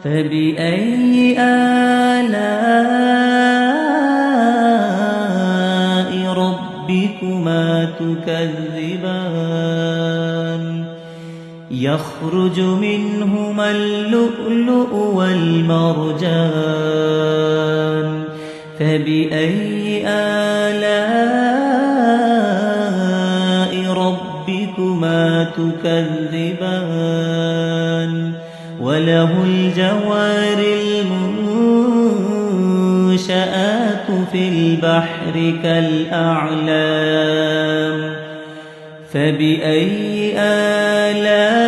فبأي آلاء ربكما تكذبان يخرج منهما اللؤلؤ والمرجان فبأي آلاء ربكما تكذبان وله الجوار المنشآت في البحر كالأعلام فبأي آلاء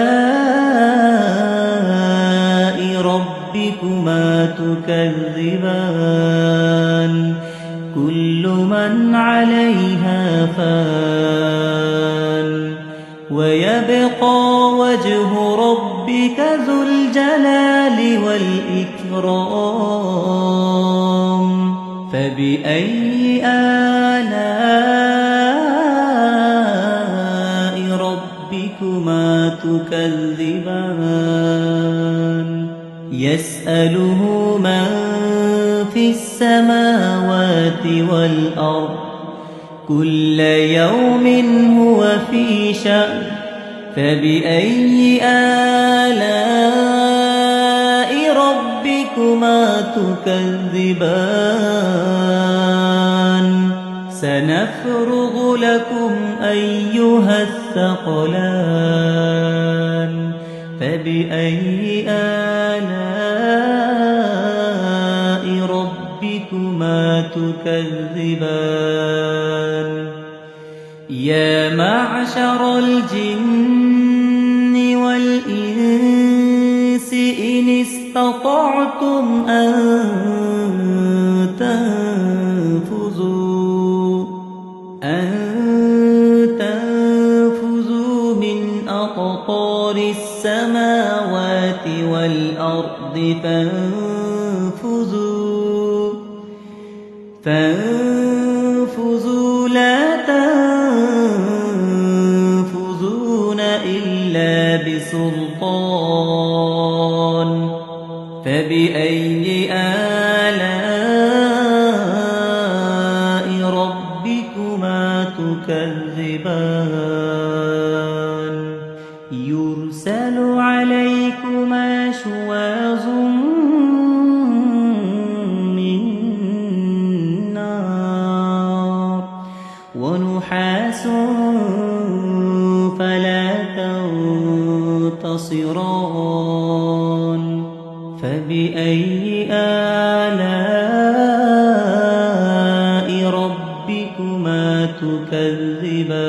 ربكما تكذبان كل من عليها فان ويبقى وجه ربك ذو الجلال والإكرام فبأي آلاء ربكما تكذبان يسأله من في السماوات والأرض كل يوم هو في شأن فبأي آلاء ربكما تكذبان سنفرغ لكم أيها الثقلان فبأي آلاء ربكما تكذبان يا معشر الجن والإنس إن استطعتم أن تنفذوا من أقطار السماوات والأرض فانفذوا لا تنفذون إلا بسلطان فبأي آلاء ربكما تكذبان يرسل عليكما شواظ من نار ونحاس فلا تنتصران فبأي آلاء ربكما تكذبان